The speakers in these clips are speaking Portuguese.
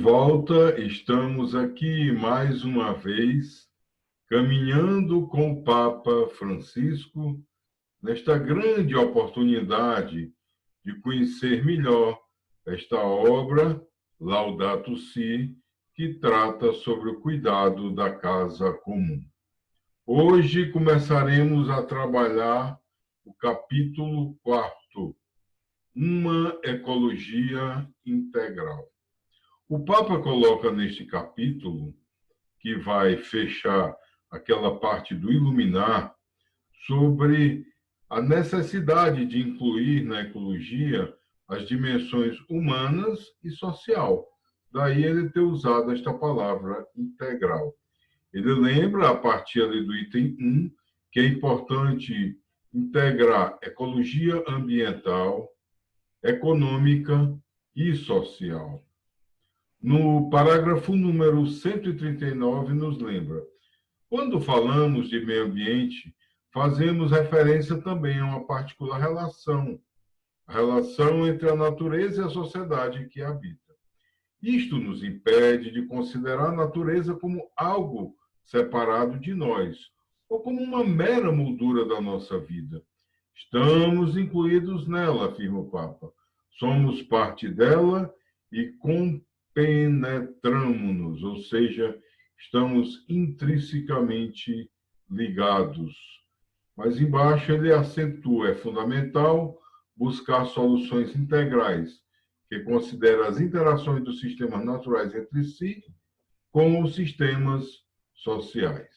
volta, estamos aqui mais uma vez, caminhando com o Papa Francisco, nesta grande oportunidade de conhecer melhor esta obra, Laudato Si, que trata sobre o cuidado da casa comum. Hoje começaremos a trabalhar o capítulo 4, uma ecologia integral. O Papa coloca neste capítulo, que vai fechar aquela parte do Iluminar, sobre a necessidade de incluir na ecologia as dimensões humanas e social. Daí ele ter usado esta palavra integral. Ele lembra, a partir ali do item 1, que é importante integrar ecologia ambiental, econômica e social. No parágrafo número 139, nos lembra: quando falamos de meio ambiente, fazemos referência também a uma particular relação, a relação entre a natureza e a sociedade que habita. Isto nos impede de considerar a natureza como algo separado de nós, ou como uma mera moldura da nossa vida. Estamos incluídos nela, afirma o Papa. Somos parte dela e compenetramos-nos, ou seja, estamos intrinsecamente ligados. Mas embaixo ele acentua, é fundamental buscar soluções integrais, que considera as interações dos sistemas naturais entre si com os sistemas sociais.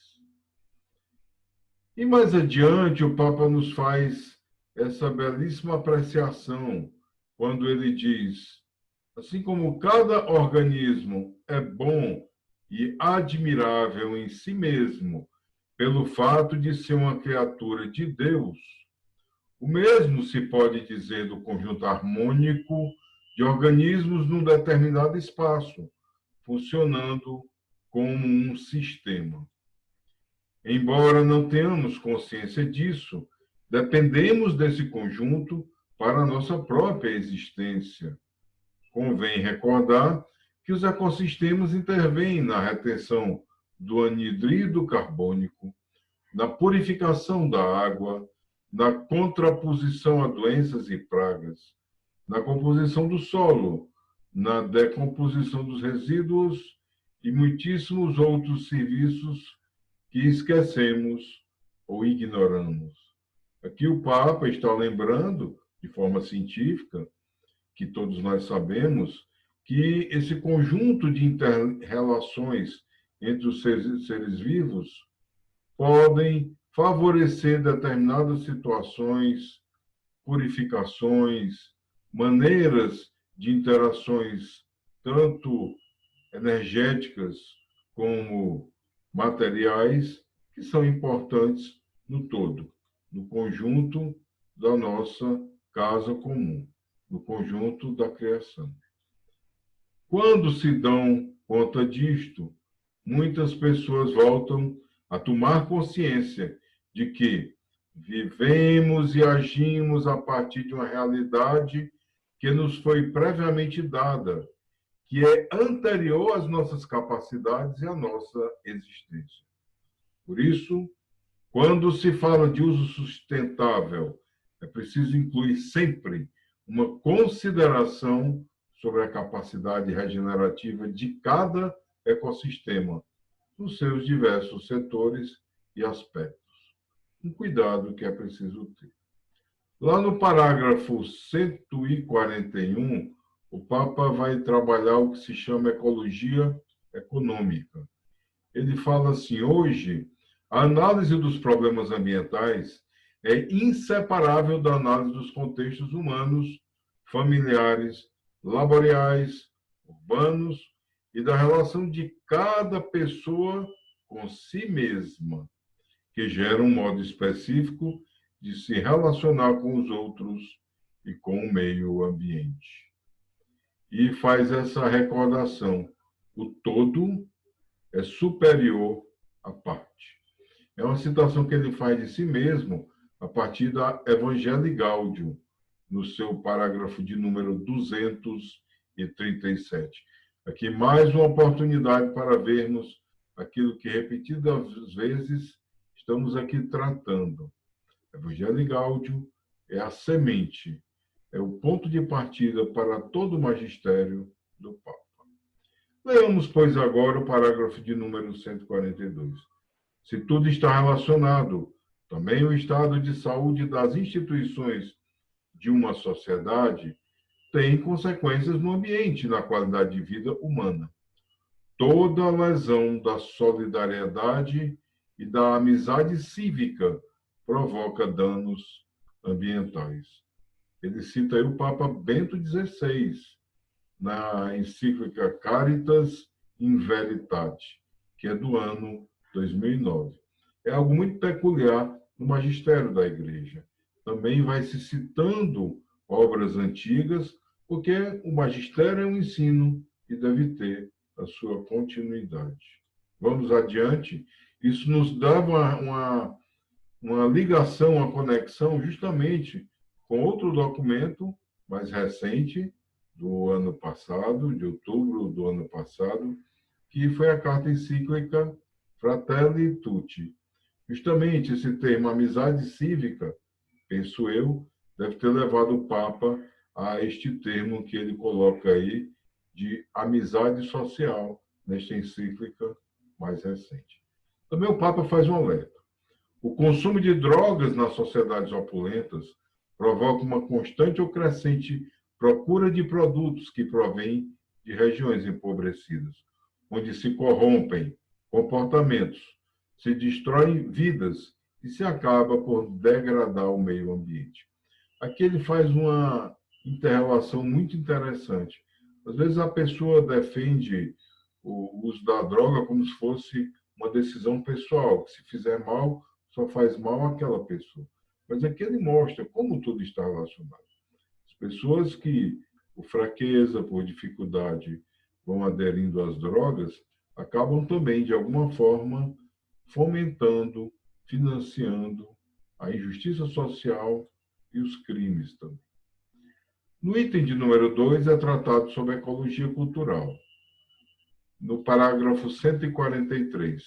E mais adiante, o Papa nos faz essa belíssima apreciação, quando ele diz: assim como cada organismo é bom e admirável em si mesmo, pelo fato de ser uma criatura de Deus, o mesmo se pode dizer do conjunto harmônico de organismos num determinado espaço, funcionando como um sistema. Embora não tenhamos consciência disso, dependemos desse conjunto para a nossa própria existência. Convém recordar que os ecossistemas intervêm na retenção do anidrido carbônico, na purificação da água, na contraposição a doenças e pragas, na composição do solo, na decomposição dos resíduos e muitíssimos outros serviços que esquecemos ou ignoramos. Aqui o Papa está lembrando, de forma científica, que todos nós sabemos, que esse conjunto de inter-relações entre os seres vivos podem favorecer determinadas situações, purificações, maneiras de interações tanto energéticas como materiais, que são importantes no todo, no conjunto da nossa casa comum, no conjunto da criação. Quando se dão conta disto, muitas pessoas voltam a tomar consciência de que vivemos e agimos a partir de uma realidade que nos foi previamente dada, que é anterior às nossas capacidades e à nossa existência. Por isso, quando se fala de uso sustentável, é preciso incluir sempre uma consideração sobre a capacidade regenerativa de cada ecossistema, nos seus diversos setores e aspectos. Um cuidado que é preciso ter. Lá no parágrafo 141, o Papa vai trabalhar o que se chama ecologia econômica. Ele fala assim: hoje, a análise dos problemas ambientais é inseparável da análise dos contextos humanos, familiares, laborais, urbanos e da relação de cada pessoa com si mesma, que gera um modo específico de se relacionar com os outros e com o meio ambiente. E faz essa recordação: o todo é superior à parte. É uma citação que ele faz de si mesmo a partir da Evangelii Gaudium, no seu parágrafo de número 237. Aqui mais uma oportunidade para vermos aquilo que repetidas vezes estamos aqui tratando. Evangelho Gáudio é a semente, é o ponto de partida para todo o magistério do Papa. Leamos, pois, agora o parágrafo de número 142. Se tudo está relacionado, também o estado de saúde das instituições de uma sociedade tem consequências no ambiente e na qualidade de vida humana. Toda lesão da solidariedade e da amizade cívica provoca danos ambientais. Ele cita aí o Papa Bento XVI, na encíclica Caritas in Veritate, que é do ano 2009. É algo muito peculiar no magistério da Igreja. Também vai se citando obras antigas, porque o magistério é um ensino e deve ter a sua continuidade. Vamos adiante. Isso nos dá uma ligação, uma conexão justamente com outro documento mais recente, do ano passado, de outubro do ano passado, que foi a carta encíclica Fratelli Tutti. Justamente esse termo amizade cívica, penso eu, deve ter levado o Papa a este termo que ele coloca aí de amizade social, nesta encíclica mais recente. Também o Papa faz um alerta. O consumo de drogas nas sociedades opulentas provoca uma constante ou crescente procura de produtos que provêm de regiões empobrecidas, onde se corrompem comportamentos, se destroem vidas e se acaba por degradar o meio ambiente. Aqui ele faz uma interrelação muito interessante. Às vezes a pessoa defende o uso da droga como se fosse uma decisão pessoal, que se fizer mal, só faz mal àquela pessoa. Mas aqui ele mostra como tudo está relacionado. As pessoas que, por fraqueza, por dificuldade, vão aderindo às drogas, acabam também, de alguma forma, fomentando, financiando a injustiça social e os crimes também. No item de número 2 é tratado sobre a ecologia cultural. No parágrafo 143,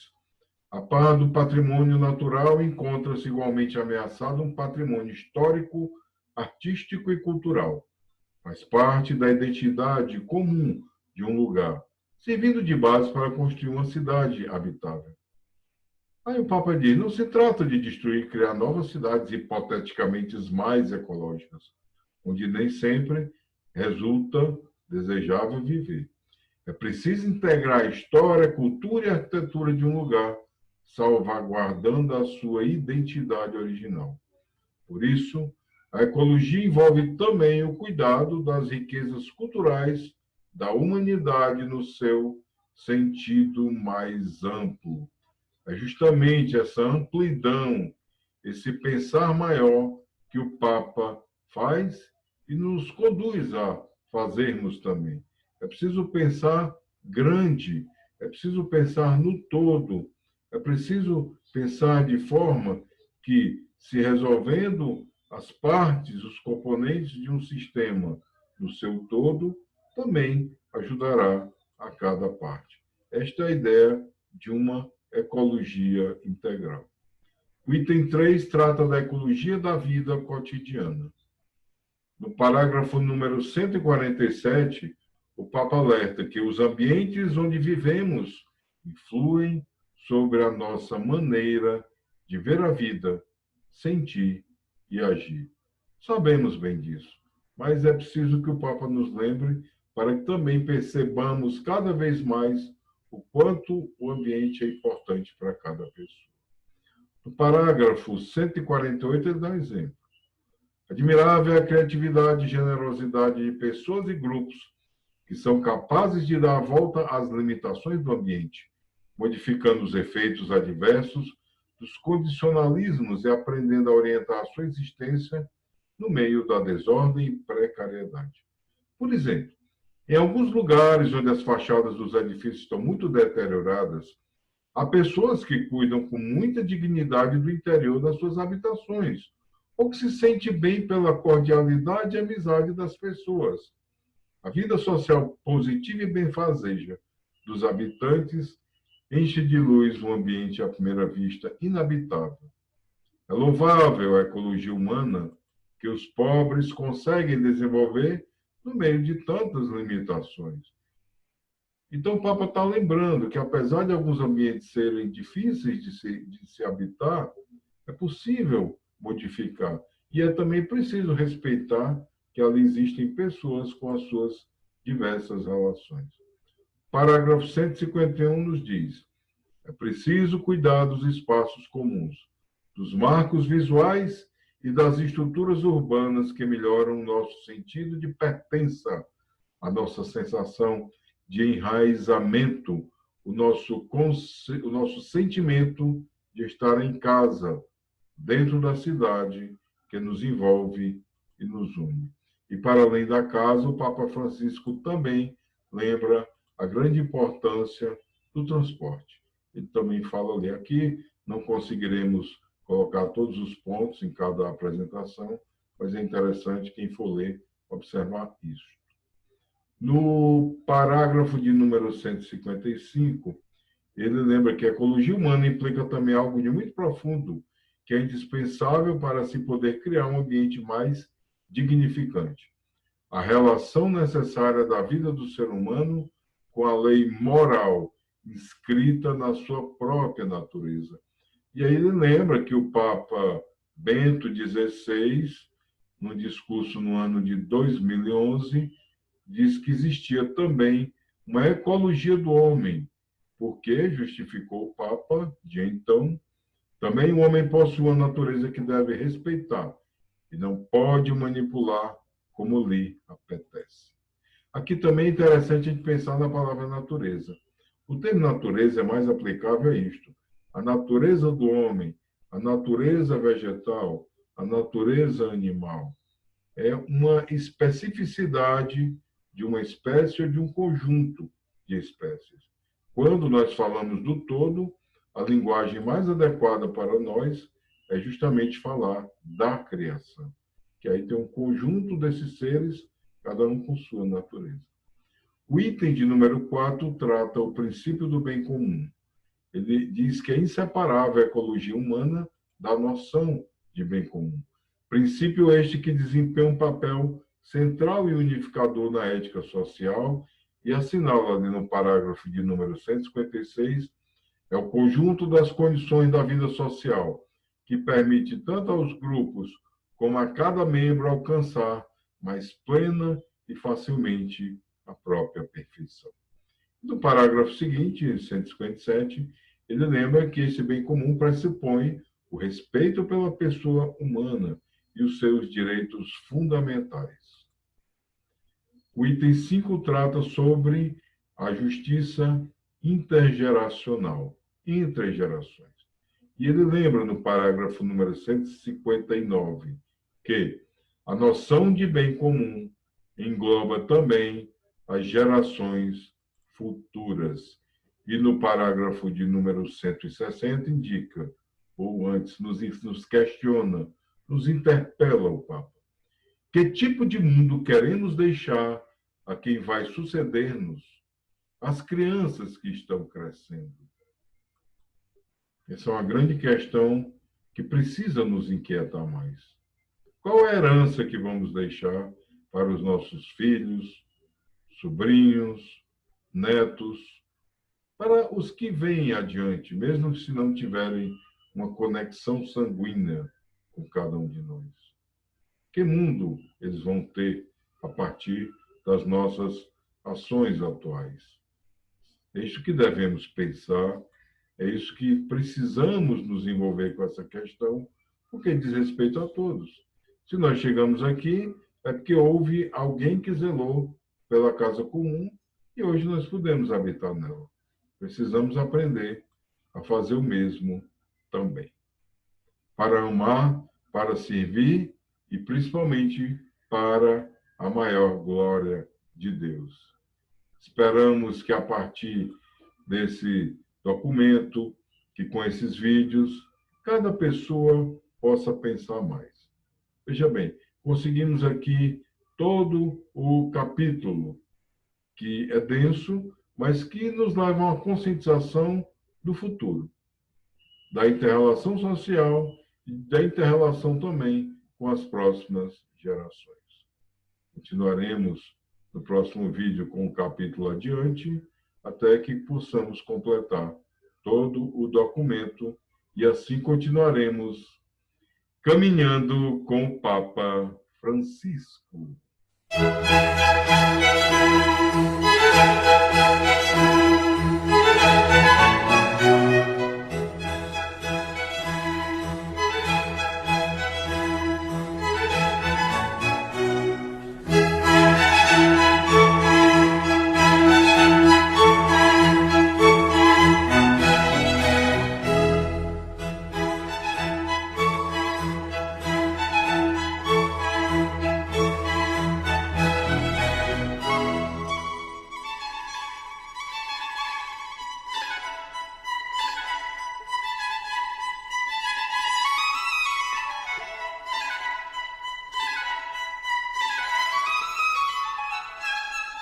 a par do patrimônio natural, encontra-se igualmente ameaçado um patrimônio histórico, artístico e cultural. Faz parte da identidade comum de um lugar, servindo de base para construir uma cidade habitável. Aí o Papa diz, não se trata de destruir e criar novas cidades hipoteticamente mais ecológicas, onde nem sempre resulta desejável viver. É preciso integrar a história, cultura e arquitetura de um lugar, salvaguardando a sua identidade original. Por isso, a ecologia envolve também o cuidado das riquezas culturais da humanidade no seu sentido mais amplo. É justamente essa amplidão, esse pensar maior que o Papa faz e nos conduz a fazermos também. É preciso pensar grande, é preciso pensar no todo, é preciso pensar de forma que, se resolvendo as partes, os componentes de um sistema no seu todo, também ajudará a cada parte. Esta é a ideia de uma ecologia integral. O item 3 trata da ecologia da vida cotidiana. No parágrafo número 147, o Papa alerta que os ambientes onde vivemos influem sobre a nossa maneira de ver a vida, sentir e agir. Sabemos bem disso, mas é preciso que o Papa nos lembre para que também percebamos cada vez mais o quanto o ambiente é importante para cada pessoa. No parágrafo 148, ele dá um exemplo. Admirável é a criatividade e generosidade de pessoas e grupos que são capazes de dar a volta às limitações do ambiente, modificando os efeitos adversos dos condicionalismos e aprendendo a orientar a sua existência no meio da desordem e precariedade. Por exemplo, em alguns lugares onde as fachadas dos edifícios estão muito deterioradas, há pessoas que cuidam com muita dignidade do interior das suas habitações, ou que se sente bem pela cordialidade e amizade das pessoas. A vida social positiva e benfazeja dos habitantes enche de luz um ambiente à primeira vista inabitável. É louvável a ecologia humana que os pobres conseguem desenvolver no meio de tantas limitações. Então, o Papa está lembrando que, apesar de alguns ambientes serem difíceis de se habitar, é possível modificar. E é também preciso respeitar que ali existem pessoas com as suas diversas relações. Parágrafo 151 nos diz: é preciso cuidar dos espaços comuns, dos marcos visuais e das estruturas urbanas que melhoram o nosso sentido de pertença, a nossa sensação de enraizamento, o nosso sentimento de estar em casa, dentro da cidade que nos envolve e nos une. E para além da casa, o Papa Francisco também lembra a grande importância do transporte. Ele também fala ali, aqui não conseguiremos colocar todos os pontos em cada apresentação, mas é interessante quem for ler observar isso. No parágrafo de número 155, ele lembra que a ecologia humana implica também algo de muito profundo, que é indispensável para se poder criar um ambiente mais dignificante. A relação necessária da vida do ser humano com a lei moral inscrita na sua própria natureza. E aí ele lembra que o Papa Bento XVI, num discurso no ano de 2011, diz que existia também uma ecologia do homem, porque, justificou o Papa de então, também o homem possui uma natureza que deve respeitar e não pode manipular como lhe apetece. Aqui também é interessante a gente pensar na palavra natureza. O termo natureza é mais aplicável a isto. A natureza do homem, a natureza vegetal, a natureza animal. É uma especificidade de uma espécie ou de um conjunto de espécies. Quando nós falamos do todo, a linguagem mais adequada para nós é justamente falar da criação, que aí tem um conjunto desses seres, cada um com sua natureza. O item de número 4 trata o princípio do bem comum. Ele diz que é inseparável a ecologia humana da noção de bem comum. Princípio este que desempenha um papel central e unificador na ética social e assinala ali no parágrafo de número 156, é o conjunto das condições da vida social, que permite tanto aos grupos como a cada membro alcançar mais plena e facilmente a própria perfeição. No parágrafo seguinte, 157, ele lembra que esse bem comum pressupõe o respeito pela pessoa humana e os seus direitos fundamentais. O item 5 trata sobre a justiça intergeracional, entre gerações. E ele lembra no parágrafo número 159 que a noção de bem comum engloba também as gerações futuras. E no parágrafo de número 160 indica, ou antes nos questiona, nos interpela o Papa. Que tipo de mundo queremos deixar a quem vai suceder-nos, as crianças que estão crescendo? Essa é uma grande questão que precisa nos inquietar mais. Qual é a herança que vamos deixar para os nossos filhos, sobrinhos, netos, para os que vêm adiante, mesmo se não tiverem uma conexão sanguínea com cada um de nós? Que mundo eles vão ter a partir das nossas ações atuais? É isso que devemos pensar, é isso que precisamos nos envolver com essa questão, porque diz respeito a todos. Se nós chegamos aqui, é porque houve alguém que zelou pela casa comum e hoje nós podemos habitar nela. Precisamos aprender a fazer o mesmo também. Para amar, para servir e principalmente para a maior glória de Deus. Esperamos que a partir desse documento, que com esses vídeos, cada pessoa possa pensar mais. Veja bem, conseguimos aqui todo o capítulo, que é denso, mas que nos leva a uma conscientização do futuro, da inter-relação social e da inter-relação também com as próximas gerações. Continuaremos no próximo vídeo com o capítulo adiante, até que possamos completar todo o documento e assim continuaremos caminhando com o Papa Francisco.